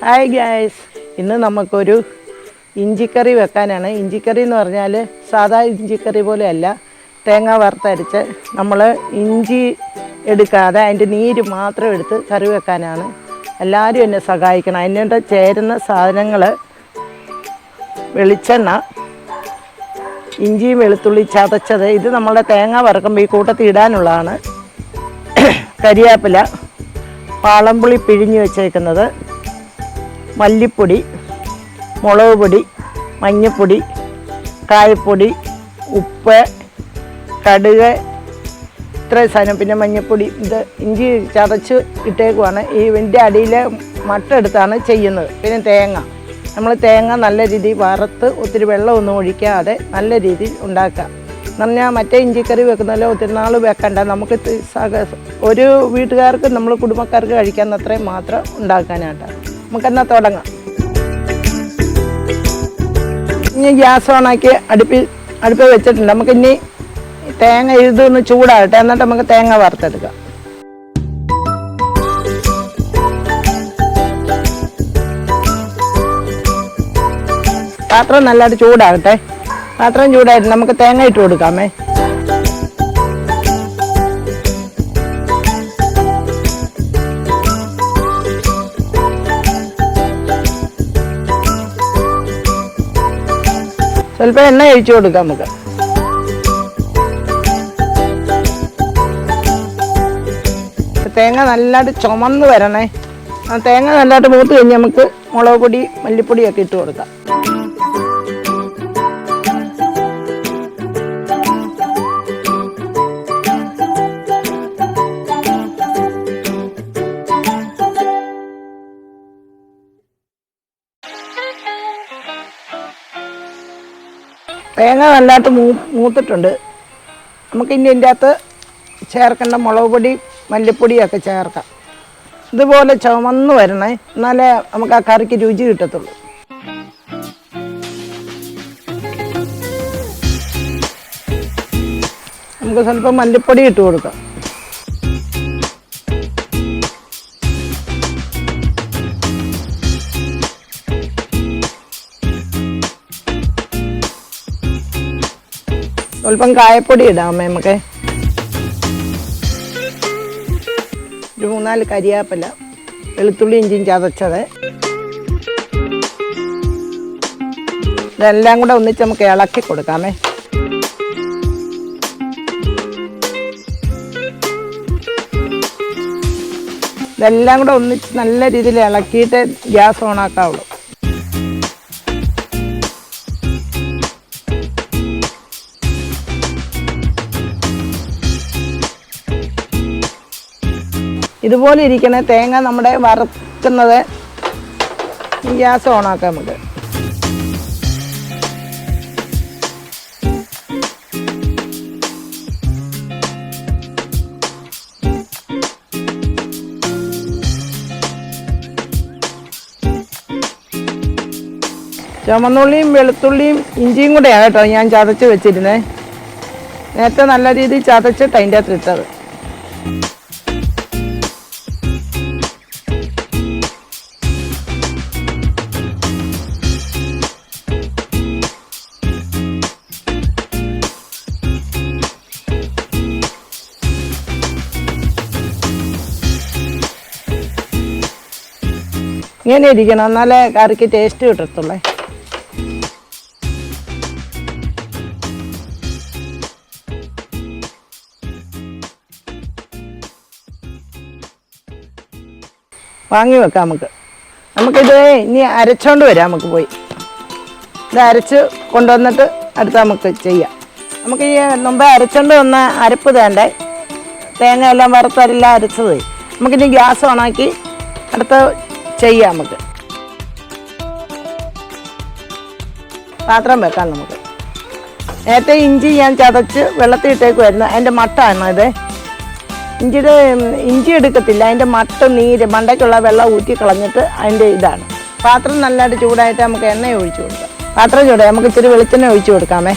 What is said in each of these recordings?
Hi gas, ഇന്ന് നമുക്കൊരു ഇഞ്ചിക്കറി വെക്കാനാണ്. ഇഞ്ചിക്കറി എന്ന് പറഞ്ഞാൽ സാധാ ഇഞ്ചിക്കറി പോലെയല്ല, തേങ്ങ വറുത്തരച്ച് നമ്മൾ ഇഞ്ചി എടുക്കാതെ അതിൻ്റെ നീര് മാത്രം എടുത്ത് കറി വെക്കാനാണ്. എല്ലാവരും എന്നെ സഹായിക്കണം. അതിനോട് ചേരുന്ന സാധനങ്ങൾ വെളിച്ചെണ്ണ, ഇഞ്ചിയും വെളുത്തുള്ളി ചതച്ചത്, ഇത് നമ്മളുടെ തേങ്ങ വറുക്കുമ്പോൾ ഈ കൂട്ടത്തിൽ ഇടാനുള്ളതാണ്. കരിവേപ്പില, പാളംപുളി പിഴിഞ്ഞ് വെച്ചേക്കുന്നത്, മല്ലിപ്പൊടി, മുളക് പൊടി, മഞ്ഞൾപ്പൊടി, കായപ്പൊടി, ഉപ്പ്, കടുക്, ഇത്രയും സാധനം. പിന്നെ മഞ്ഞൾപ്പൊടി. ഇത് ഇഞ്ചി ചതച്ച് ഇട്ടേക്കുവാണ്. ഇതിൻ്റെ അടിയിൽ മട്ടെടുത്താണ് ചെയ്യുന്നത്. പിന്നെ തേങ്ങ, നമ്മൾ തേങ്ങ നല്ല രീതിയിൽ വറുത്ത് ഒത്തിരി വെള്ളമൊന്നും ഒഴിക്കാതെ നല്ല രീതിയിൽ ഉണ്ടാക്കാം. എന്ന് പറഞ്ഞാൽ മറ്റേ ഇഞ്ചിക്കറി വെക്കുന്നല്ലോ ഒത്തിരി നാൾ വെക്കണ്ട, നമുക്ക് ഒരു വീട്ടുകാർക്ക് നമ്മൾ കുടുംബക്കാർക്ക് കഴിക്കാവുന്ന അത്രയും മാത്രം ഉണ്ടാക്കാനായിട്ടാണ്. നമുക്കെന്നാൽ തുടങ്ങാം. ഇനി ഗ്യാസ് ഓണാക്കി അടുപ്പിൽ വെച്ചിട്ടുണ്ട്. നമുക്കിനി തേങ്ങ ഇതൊന്ന് ചൂടാകട്ടെ, എന്നിട്ട് നമുക്ക് തേങ്ങ വറുത്തെടുക്കാം. പാത്രം നല്ലതായിട്ട് ചൂടാകട്ടെ. പാത്രം ചൂടായിട്ട് നമുക്ക് തേങ്ങ ഇട്ട് കൊടുക്കാമേ. സ്വല്പം എണ്ണ ഒഴിച്ചു കൊടുക്കാം നമുക്ക്. തേങ്ങ നല്ലതായിട്ട് ചുമന്ന് വരണേ. ആ തേങ്ങ നല്ലതായിട്ട് മൂത്ത് കഴിഞ്ഞ് നമുക്ക് മുളക് പൊടി, മല്ലിപ്പൊടിയൊക്കെ ഇട്ട് കൊടുക്കാം. തേങ്ങ നല്ലതായിട്ട് മൂത്തിട്ടുണ്ട്. നമുക്കിനി ഇതിൻ്റെ അകത്ത് ചേർക്കേണ്ട മുളക് പൊടി, മല്ലിപ്പൊടിയൊക്കെ ചേർക്കാം. ഇതുപോലെ ചുമന്ന് വരണേ, എന്നാലേ നമുക്ക് ആ കറിക്ക് രുചി കിട്ടത്തുള്ളൂ. നമുക്ക് സ്വല്പം മല്ലിപ്പൊടി ഇട്ട് കൊടുക്കാം. സ്വല്പം കായപ്പൊടി ഇടാമേ നമുക്ക്. ഒരു 3-4 കരിവേപ്പില, വെളുത്തുള്ളി ഇഞ്ചിയും ചതച്ചത്, ഇതെല്ലാം കൂടെ ഒന്നിച്ച് നമുക്ക് ഇളക്കി കൊടുക്കാമേ. ഇതെല്ലാം കൂടെ ഒന്നിച്ച് നല്ല രീതിയിൽ ഇളക്കിയിട്ട് ഗ്യാസ് ഓണാക്കാവുള്ളൂ. ഇതുപോലെ ഇരിക്കണേ തേങ്ങ നമ്മുടെ വറുക്കുന്നത്. ഗ്യാസ് ഓണാക്കാം നമുക്ക്. ചുമന്നുള്ളിയും വെളുത്തുള്ളിയും ഇഞ്ചിയും കൂടെയാണ് കേട്ടോ ഞാൻ ചതച്ച് വെച്ചിരുന്നത്. നേരത്തെ നല്ല രീതിയിൽ ചതച്ചിട്ട് അതിൻ്റെ അകത്ത് ഇട്ടത്. ഇങ്ങനെ ഇരിക്കണം, എന്നാലേ കറിക്ക് ടേസ്റ്റ് കിട്ടത്തുള്ളേ. വാങ്ങി വെക്കാം നമുക്കിത് ഇനി അരച്ചോണ്ട് വരാം. നമുക്ക് പോയി ഇത് അരച്ച് കൊണ്ടുവന്നിട്ട് അടുത്ത് നമുക്ക് ചെയ്യാം. നമുക്ക് ഈ മുമ്പേ അരച്ചോണ്ട് വന്ന അരപ്പ് തേണ്ടേ, തേങ്ങ എല്ലാം വറുത്തരെല്ലാം അരച്ചത്. നമുക്കിനി ഗ്യാസ് ഓണാക്കി അടുത്ത് ചെയ്യാം. നമുക്ക് പാത്രം വെക്കാം. നമുക്ക് നേരത്തെ ഇഞ്ചി ഞാൻ ചതച്ച് വെള്ളത്തിൽ ഇട്ടേക്കുമായിരുന്നു. അതിൻ്റെ മട്ടാണ് ഇത്. ഇഞ്ചി എടുക്കത്തില്ല, അതിൻ്റെ മട്ട്, നീര്, മണ്ടയ്ക്കുള്ള വെള്ളം ഊറ്റി കളഞ്ഞിട്ട് അതിൻ്റെ ഇതാണ്. പാത്രം നല്ലതായിട്ട് ചൂടായിട്ട് നമുക്ക് എണ്ണ ഒഴിച്ചു കൊടുക്കാം. പാത്രം ചൂടായി നമുക്ക് ഇച്ചിരി വെളിച്ചെണ്ണ ഒഴിച്ചു കൊടുക്കാമേ.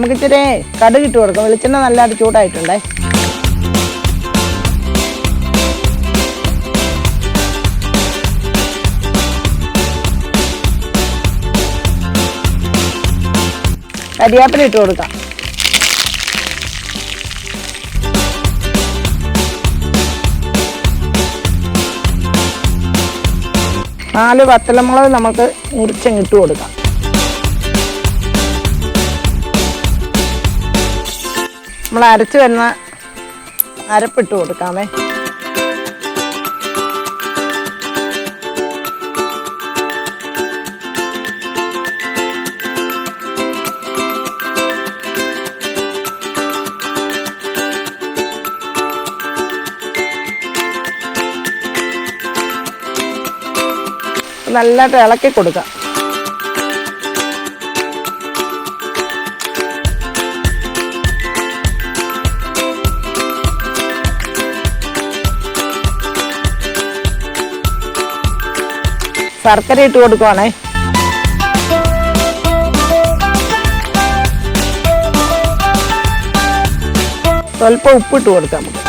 നമുക്ക് ഇച്ചിരി കടുക് ഇട്ട് കൊടുക്കാം. വെളിച്ചെണ്ണ നല്ലതായിട്ട് ചൂടായിട്ടുണ്ടേ. കരിയാപ്പില ഇട്ട് കൊടുക്കാം. നാല് വത്തലമുളക് നമുക്ക് മുറിച്ചങ്ങിട്ട് കൊടുക്കാം. നമ്മൾ അരച്ച് വരുന്ന അരപ്പിട്ട് കൊടുക്കാമേ. നല്ലതായിട്ട് ഇളക്കി കൊടുക്കാം. ശർക്കര ഇട്ട് കൊടുക്കുവാണേ. സ്വല്പം ഉപ്പിട്ട് കൊടുക്കാം. നമുക്ക്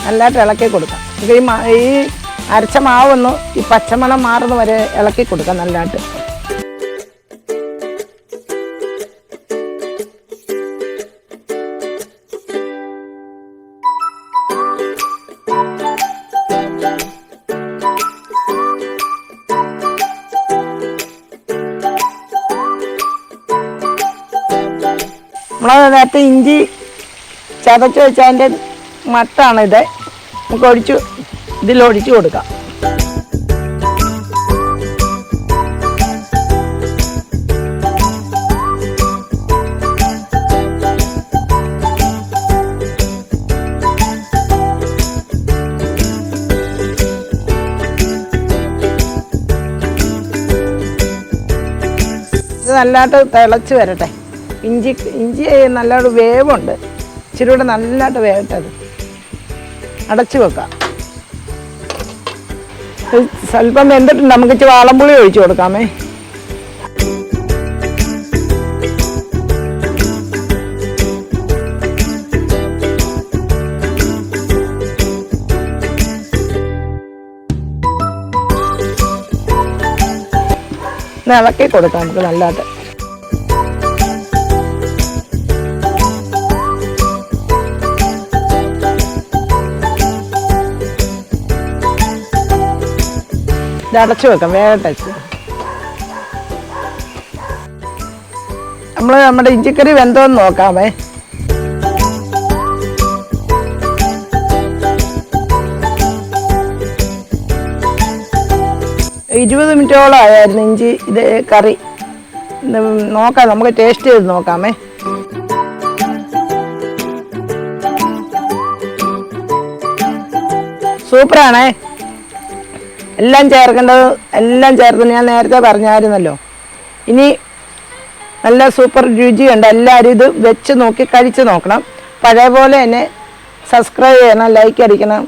നല്ലതായിട്ട് ഇളക്കി കൊടുക്കാം. ഈ അരച്ച മാവൊന്ന് ഈ പച്ചമണം മാറുന്ന വരെ ഇളക്കി കൊടുക്കാം നല്ലതായിട്ട്. നമ്മൾ നേരത്തെ ഇഞ്ചി ചതച്ച് വെച്ചതിൻ്റെ മട്ടാണിത്. നമുക്ക് ഇതിലൊഴിച്ച് കൊടുക്കാം. ഇത് നല്ലതായിട്ട് തിളച്ച് വരട്ടെ. ഇഞ്ചി നല്ലൊരു വേവുണ്ട്. ഇച്ചിരി കൂടെ നല്ലതായിട്ട് വേവട്ടെ. അത് അടച്ചു വെക്കാം. സ്വല്പം വെന്തിട്ടുണ്ട്. നമുക്ക് ഇച്ചിരി വാളംപുളി ഒഴിച്ചു കൊടുക്കാമേ. ഇളക്കി കൊടുക്കാം നമുക്ക് നല്ലതായിട്ട്. അടച്ചു വെക്കാം. വേഗം നമ്മുടെ ഇഞ്ചിക്കറി വെന്തോന്ന് നോക്കാമേ. 20 മിനിറ്റോളം ആയായിരുന്നു ഇഞ്ചി ഇത് കറി. നോക്കാം, നമുക്ക് ടേസ്റ്റ് ചെയ്ത് നോക്കാമേ. സൂപ്പറാണേ. എല്ലാം ചേർക്കേണ്ടത് എല്ലാം ചേർത്ത് ഞാൻ നേരത്തെ പറഞ്ഞായിരുന്നല്ലോ. ഇനി നല്ല സൂപ്പർ രുചിയുണ്ട്. എല്ലാവരും ഇത് വെച്ച് നോക്കി കഴിച്ച് നോക്കണം. പഴയ പോലെ തന്നെ സബ്സ്ക്രൈബ് ചെയ്യണം, ലൈക്ക് അടിക്കണം.